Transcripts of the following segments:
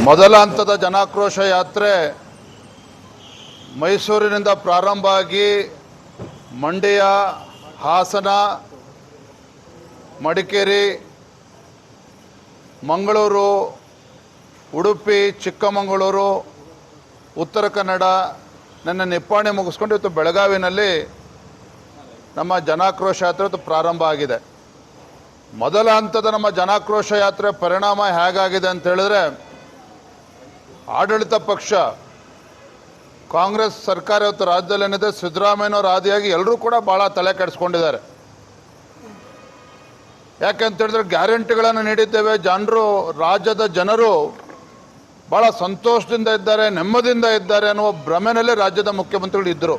ಮೊದಲ ಹಂತದ ಜನಾಕ್ರೋಶ ಯಾತ್ರೆ ಮೈಸೂರಿನಿಂದ ಪ್ರಾರಂಭ ಆಗಿ ಮಂಡ್ಯ, ಹಾಸನ, ಮಡಿಕೇರಿ, ಮಂಗಳೂರು, ಉಡುಪಿ, ಚಿಕ್ಕಮಗಳೂರು, ಉತ್ತರ ಕನ್ನಡ, ನನ್ನ ನಿಪ್ಪಾಣಿ ಮುಗಿಸ್ಕೊಂಡು ಇವತ್ತು ಬೆಳಗಾವಿನಲ್ಲಿ ನಮ್ಮ ಜನಾಕ್ರೋಶ ಯಾತ್ರೆ ಇವತ್ತು ಪ್ರಾರಂಭ ಆಗಿದೆ. ಮೊದಲ ಹಂತದ ನಮ್ಮ ಜನಾಕ್ರೋಶ ಯಾತ್ರೆ ಪರಿಣಾಮ ಹೇಗಾಗಿದೆ ಅಂತ ಹೇಳಿದ್ರೆ, ಆಡಳಿತ ಪಕ್ಷ ಕಾಂಗ್ರೆಸ್ ಸರ್ಕಾರ ಇವತ್ತು ರಾಜ್ಯದಲ್ಲಿ ಏನಿದೆ, ಸಿದ್ದರಾಮಯ್ಯನವರ ಆದಿಯಾಗಿ ಎಲ್ಲರೂ ಕೂಡ ಭಾಳ ತಲೆ ಕೆಡಿಸ್ಕೊಂಡಿದ್ದಾರೆ. ಯಾಕೆಂತ ಹೇಳಿದ್ರೆ ಗ್ಯಾರಂಟಿಗಳನ್ನು ನೀಡಿದ್ದೇವೆ, ರಾಜ್ಯದ ಜನರು ಭಾಳ ಸಂತೋಷದಿಂದ ಇದ್ದಾರೆ, ನೆಮ್ಮದಿಯಿಂದ ಇದ್ದಾರೆ ಅನ್ನುವ ಭ್ರಮೆನಲ್ಲೇ ರಾಜ್ಯದ ಮುಖ್ಯಮಂತ್ರಿಗಳು ಇದ್ದರು.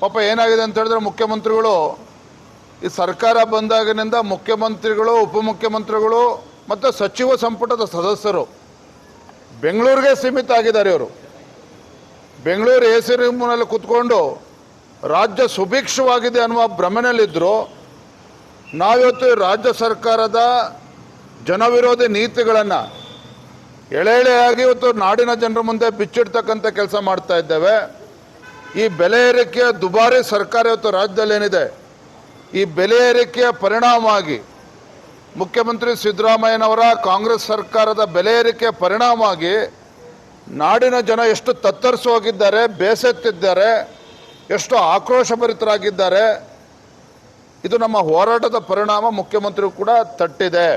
ಪಾಪ ಏನಾಗಿದೆ ಅಂತ ಹೇಳಿದ್ರೆ, ಮುಖ್ಯಮಂತ್ರಿಗಳು ಈ ಸರ್ಕಾರ ಬಂದಾಗಿನಿಂದ ಮುಖ್ಯಮಂತ್ರಿಗಳು, ಉಪಮುಖ್ಯಮಂತ್ರಿಗಳು ಮತ್ತು ಸಚಿವ ಸಂಪುಟದ ಸದಸ್ಯರು ಬೆಂಗಳೂರಿಗೆ ಸೀಮಿತ ಆಗಿದ್ದಾರೆ. ಇವರು ಬೆಂಗಳೂರು ಎ ಸಿ ರೂಮ್ನಲ್ಲಿ ಕೂತ್ಕೊಂಡು ರಾಜ್ಯ ಸುಭಿಕ್ಷವಾಗಿದೆ ಅನ್ನುವ ಭ್ರಮೆನಲ್ಲಿದ್ದರು. ನಾವಿವತ್ತು ರಾಜ್ಯ ಸರ್ಕಾರದ ಜನವಿರೋಧಿ ನೀತಿಗಳನ್ನು ಎಳೆಯಾಗಿ ಇವತ್ತು ನಾಡಿನ ಜನರ ಮುಂದೆ ಬಿಚ್ಚಿಡ್ತಕ್ಕಂಥ ಕೆಲಸ ಮಾಡ್ತಾ ಇದ್ದೇವೆ. ಈ ಬೆಲೆ ಏರಿಕೆಯ ದುಬಾರಿ ಸರ್ಕಾರ ಇವತ್ತು ರಾಜ್ಯದಲ್ಲಿ ಏನಿದೆ, ಈ ಬೆಲೆ ಏರಿಕೆಯ ಪರಿಣಾಮವಾಗಿ ಮುಖ್ಯಮಂತ್ರಿ ಸಿದ್ದರಾಮಯ್ಯನವರ ಕಾಂಗ್ರೆಸ್ ಸರ್ಕಾರದ ಬೆಲೆ ಏರಿಕೆಯ ಪರಿಣಾಮವಾಗಿ ನಾಡಿನ ಜನ ಎಷ್ಟು ತತ್ತರಿಸಿ ಹೋಗಿದ್ದಾರೆ, ಬೇಸತ್ತಿದ್ದಾರೆ, ಎಷ್ಟು ಆಕ್ರೋಶಭರಿತರಾಗಿದ್ದಾರೆ. ಇದು ನಮ್ಮ ಹೋರಾಟದ ಪರಿಣಾಮ ಮುಖ್ಯಮಂತ್ರಿ ಕೂಡ ತಟ್ಟಿದೆ.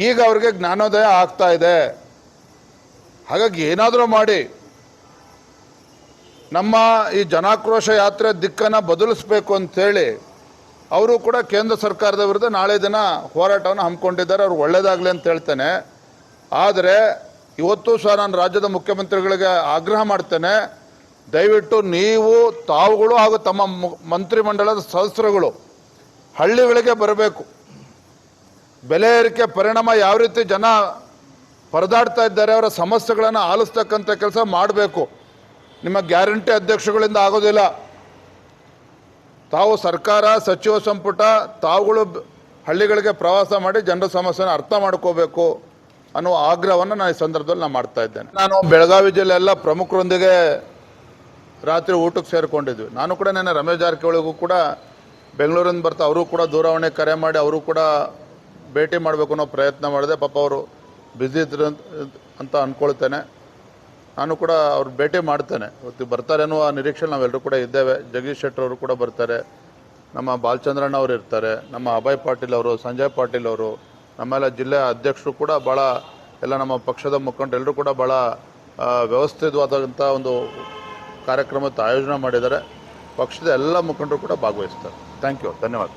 ಈಗ ಅವರಿಗೆ ಜ್ಞಾನೋದಯ ಆಗ್ತಾ ಇದೆ. ಹಾಗಾಗಿ ಏನಾದರೂ ಮಾಡಿ ನಮ್ಮ ಈ ಜನಾಕ್ರೋಶ ಯಾತ್ರೆ ದಿಕ್ಕನ್ನು ಬದಲಿಸಬೇಕು ಅಂತೇಳಿ ಅವರು ಕೂಡ ಕೇಂದ್ರ ಸರ್ಕಾರದ ವಿರುದ್ಧ ನಾಳೆ ದಿನ ಹೋರಾಟವನ್ನು ಹಮ್ಮಿಕೊಂಡಿದ್ದಾರೆ. ಅವ್ರಿಗೆ ಒಳ್ಳೆಯದಾಗಲಿ ಅಂತ ಹೇಳ್ತೇನೆ. ಆದರೆ ಇವತ್ತು ಸಹ ನಾನು ರಾಜ್ಯದ ಮುಖ್ಯಮಂತ್ರಿಗಳಿಗೆ ಆಗ್ರಹ ಮಾಡ್ತೇನೆ, ದಯವಿಟ್ಟು ನೀವು, ತಾವುಗಳು ಹಾಗೂ ತಮ್ಮ ಮಂತ್ರಿಮಂಡಲದ ಸದಸ್ಯರುಗಳು ಹಳ್ಳಿಗಳಿಗೆ ಬರಬೇಕು. ಬೆಲೆ ಏರಿಕೆ ಪರಿಣಾಮ ಯಾವ ರೀತಿ ಜನ ಪರದಾಡ್ತಾ ಇದ್ದಾರೆ, ಅವರ ಸಮಸ್ಯೆಗಳನ್ನು ಆಲಿಸ್ತಕ್ಕಂಥ ಕೆಲಸ ಮಾಡಬೇಕು. ನಿಮ್ಮ ಗ್ಯಾರಂಟಿ ಅಧ್ಯಕ್ಷಗಳಿಂದ ಆಗೋದಿಲ್ಲ. ತಾವು ಸರ್ಕಾರ, ಸಚಿವ ಸಂಪುಟ, ತಾವುಗಳು ಹಳ್ಳಿಗಳಿಗೆ ಪ್ರವಾಸ ಮಾಡಿ ಜನರ ಸಮಸ್ಯೆನ ಅರ್ಥ ಮಾಡ್ಕೋಬೇಕು ಅನ್ನೋ ಆಗ್ರಹವನ್ನು ನಾನು ಈ ಸಂದರ್ಭದಲ್ಲಿ ಮಾಡ್ತಾ ಇದ್ದೇನೆ. ನಾನು ಬೆಳಗಾವಿ ಜಿಲ್ಲೆ ಎಲ್ಲ ಪ್ರಮುಖರೊಂದಿಗೆ ರಾತ್ರಿ ಊಟಕ್ಕೆ ಸೇರಿಕೊಂಡಿದ್ವಿ. ನಾನು ಕೂಡ ನೆನ್ನೆ ರಮೇಶ್ ಜಾರಕಿಹೊಳಿಗೂ ಕೂಡ ಬೆಂಗಳೂರಿಂದ ಬರ್ತಾ ಅವರು ಕೂಡ ದೂರವಾಣಿ ಕರೆ ಮಾಡಿ ಅವರು ಕೂಡ ಭೇಟಿ ಮಾಡಬೇಕು ಅನ್ನೋ ಪ್ರಯತ್ನ ಮಾಡಿದೆ. ಪಾಪ ಅವರು ಬ್ಯುಸಿ ಇದ್ರು ಅಂತ ಅಂದ್ಕೊಳ್ತೇನೆ. ನಾನು ಕೂಡ ಅವ್ರು ಭೇಟಿ ಮಾಡ್ತೇನೆ. ಇವತ್ತು ಬರ್ತಾರೆ ಅನ್ನುವ ನಿರೀಕ್ಷೆ ನಾವೆಲ್ಲರೂ ಕೂಡ ಇದ್ದೇವೆ. ಜಗದೀಶ್ ಶೆಟ್ಟರ್ ಅವರು ಕೂಡ ಬರ್ತಾರೆ, ನಮ್ಮ ಬಾಲಚಂದ್ರಣ್ಣ ಅವರು ಇರ್ತಾರೆ, ನಮ್ಮ ಅಭಯ್ ಪಾಟೀಲ್ ಅವರು, ಸಂಜಯ್ ಪಾಟೀಲ್ ಅವರು, ನಮ್ಮೆಲ್ಲ ಜಿಲ್ಲೆಯ ಅಧ್ಯಕ್ಷರು ಕೂಡ ಭಾಳ, ಎಲ್ಲ ನಮ್ಮ ಪಕ್ಷದ ಮುಖಂಡರು ಎಲ್ಲರೂ ಕೂಡ ಭಾಳ ವ್ಯವಸ್ಥಿತವಾದಂಥ ಒಂದು ಕಾರ್ಯಕ್ರಮದ ಆಯೋಜನೆ ಮಾಡಿದ್ದಾರೆ. ಪಕ್ಷದ ಎಲ್ಲ ಮುಖಂಡರು ಕೂಡ ಭಾಗವಹಿಸ್ತಾರೆ. ಥ್ಯಾಂಕ್ ಯು, ಧನ್ಯವಾದ.